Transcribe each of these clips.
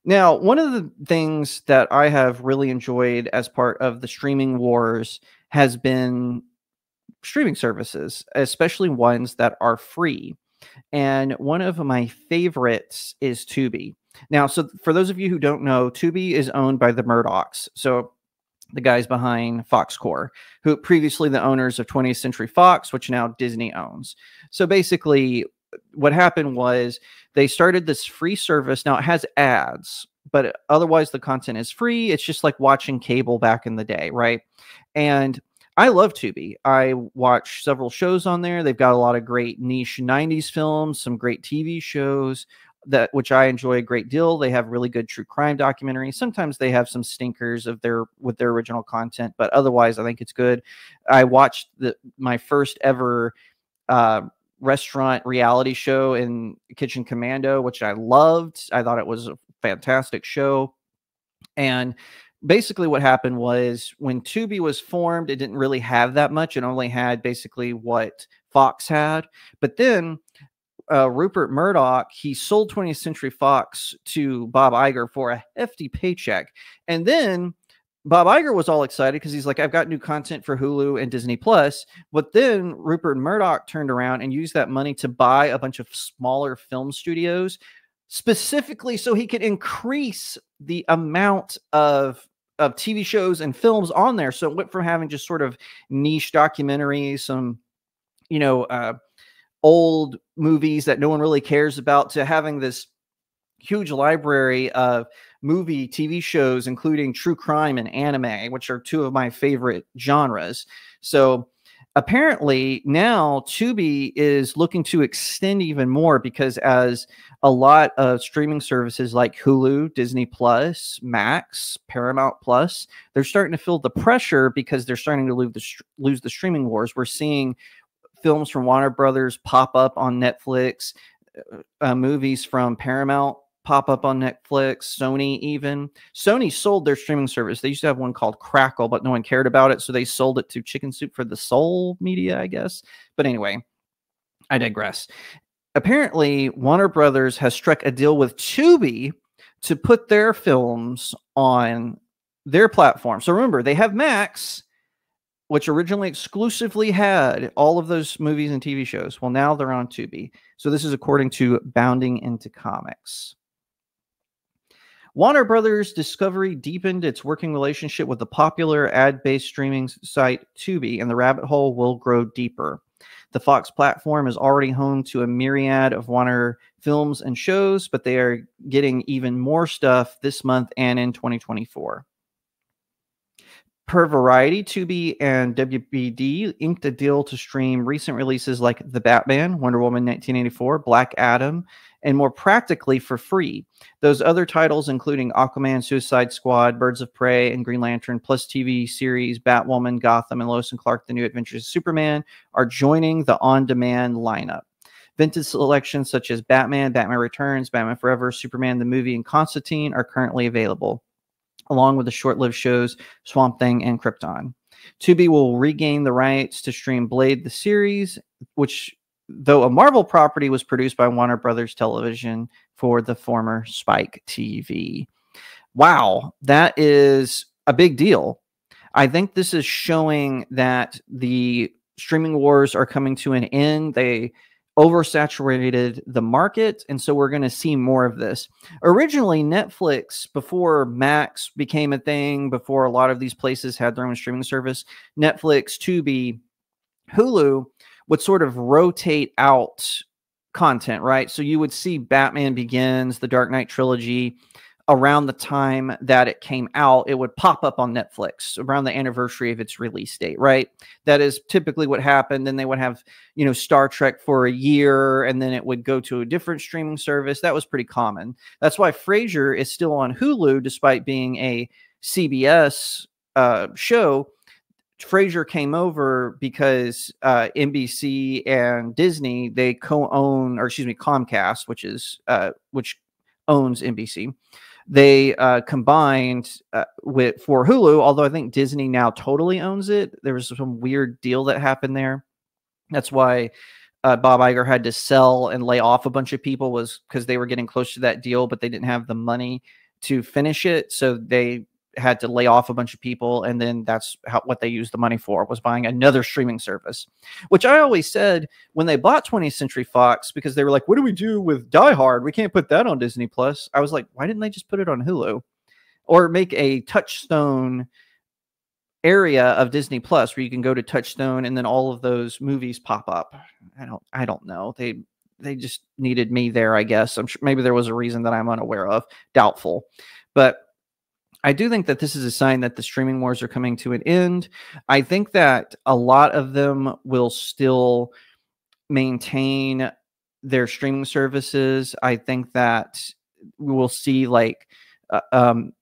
Now, one of the things that I have really enjoyed as part of the streaming wars has been streaming services, especially ones that are free. And one of my favorites is Tubi. Now, so for those of you who don't know, Tubi is owned by the Murdochs. So the guys behind Fox Corp, who previously the owners of 20th Century Fox, which now Disney owns. So basically, what happened was they started this free service. Now it has ads, but otherwise the content is free. It's just like watching cable back in the day, right? And I love Tubi. I watch several shows on there. They've got a lot of great niche 90s films, some great TV shows that which I enjoy a great deal. They have really good true crime documentaries. Sometimes they have some stinkers of their with their original content, but otherwise I think it's good. I watched my first ever restaurant reality show in Kitchen Commando, which I loved. I thought it was a fantastic show. And basically what happened was when Tubi was formed, it didn't really have that much. It only had basically what Fox had. But then Rupert Murdoch, he sold 20th Century Fox to Bob Iger for a hefty paycheck. And then Bob Iger was all excited because he's like, I've got new content for Hulu and Disney Plus. But then Rupert Murdoch turned around and used that money to buy a bunch of smaller film studios, specifically so he could increase the amount of TV shows and films on there. So it went from having just sort of niche documentaries, some, old movies that no one really cares about, to having this huge library of movie TV shows, including true crime and anime, which are two of my favorite genres. So apparently now Tubi is looking to extend even more, because as a lot of streaming services like Hulu, Disney Plus, Max, Paramount Plus, they're starting to feel the pressure because they're starting to lose the streaming wars. We're seeing films from Warner Brothers pop up on Netflix, movies from Paramount pop up on Netflix, Sony even. Sony sold their streaming service. They used to have one called Crackle, but no one cared about it, so they sold it to Chicken Soup for the Soul Media, I guess. But anyway, I digress. Apparently, Warner Brothers has struck a deal with Tubi to put their films on their platform. So remember, they have Max, which originally exclusively had all of those movies and TV shows. Well, now they're on Tubi. So this is according to Bounding Into Comics. Warner Brothers Discovery deepened its working relationship with the popular ad-based streaming site Tubi, and the rabbit hole will grow deeper. The Fox platform is already home to a myriad of Warner films and shows, but they are getting even more stuff this month and in 2024. Per Variety, Tubi and WBD inked a deal to stream recent releases like The Batman, Wonder Woman 1984, Black Adam, and more practically for free. Those other titles, including Aquaman, Suicide Squad, Birds of Prey, and Green Lantern, plus TV series Batwoman, Gotham, and Lois and Clark, The New Adventures of Superman, are joining the on-demand lineup. Vintage selections such as Batman, Batman Returns, Batman Forever, Superman the Movie, and Constantine are currently available, along with the short-lived shows Swamp Thing and Krypton. Tubi will regain the rights to stream Blade the series, which, though a Marvel property, was produced by Warner Brothers Television for the former Spike TV. Wow, that is a big deal. I think this is showing that the streaming wars are coming to an end. They oversaturated the market, and so we're going to see more of this. Originally, Netflix, before Max became a thing, before a lot of these places had their own streaming service, Netflix, Tubi, Hulu would sort of rotate out content, right? So you would see Batman Begins, the Dark Knight trilogy, around the time that it came out. It would pop up on Netflix around the anniversary of its release date, right? That is typically what happened. Then they would have, Star Trek for a year, and then it would go to a different streaming service. That was pretty common. That's why Frasier is still on Hulu, despite being a CBS show. Frasier came over because NBC and Disney, they co-own, or excuse me, Comcast, which owns NBC. They combined for Hulu, although I think Disney now totally owns it. There was some weird deal that happened there. That's why Bob Iger had to sell and lay off a bunch of people, was because they were getting close to that deal, but they didn't have the money to finish it, so they had to lay off a bunch of people, and then that's what they used the money for, was buying another streaming service. Which I always said when they bought 20th Century Fox, because they were like, what do we do with Die Hard? We can't put that on Disney Plus. I was like, why didn't they just put it on Hulu? Or make a Touchstone area of Disney Plus where you can go to Touchstone and then all of those movies pop up. I don't know. They just needed me there, I guess. I'm sure maybe there was a reason that I'm unaware of. Doubtful. But I do think that this is a sign that the streaming wars are coming to an end. I think that a lot of them will still maintain their streaming services. I think that we will see like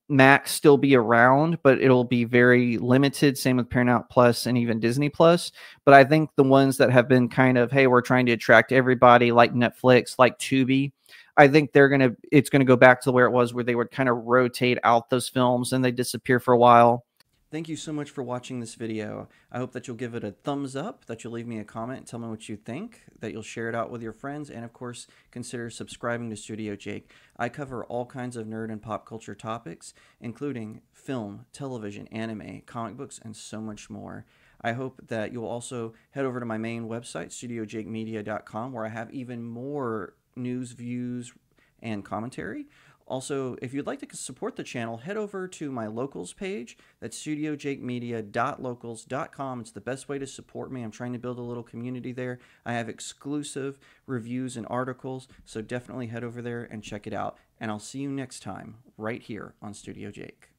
Max still be around, but it'll be very limited. Same with Paramount Plus and even Disney Plus. But I think the ones that have been kind of, hey, we're trying to attract everybody, like Netflix, like Tubi, I think it's gonna go back to where it was, where they would kind of rotate out those films and they disappear for a while. Thank you so much for watching this video. I hope that you'll give it a thumbs up, that you'll leave me a comment, tell me what you think, that you'll share it out with your friends, and of course, consider subscribing to StudioJake. I cover all kinds of nerd and pop culture topics, including film, television, anime, comic books, and so much more. I hope that you'll also head over to my main website, StudioJakeMedia.com, where I have even more news, views, and commentary. Also, if you'd like to support the channel, head over to my locals page. That's studiojakemedia.locals.com. It's the best way to support me. I'm trying to build a little community there. I have exclusive reviews and articles, so definitely head over there and check it out. And I'll see you next time right here on Studio Jake.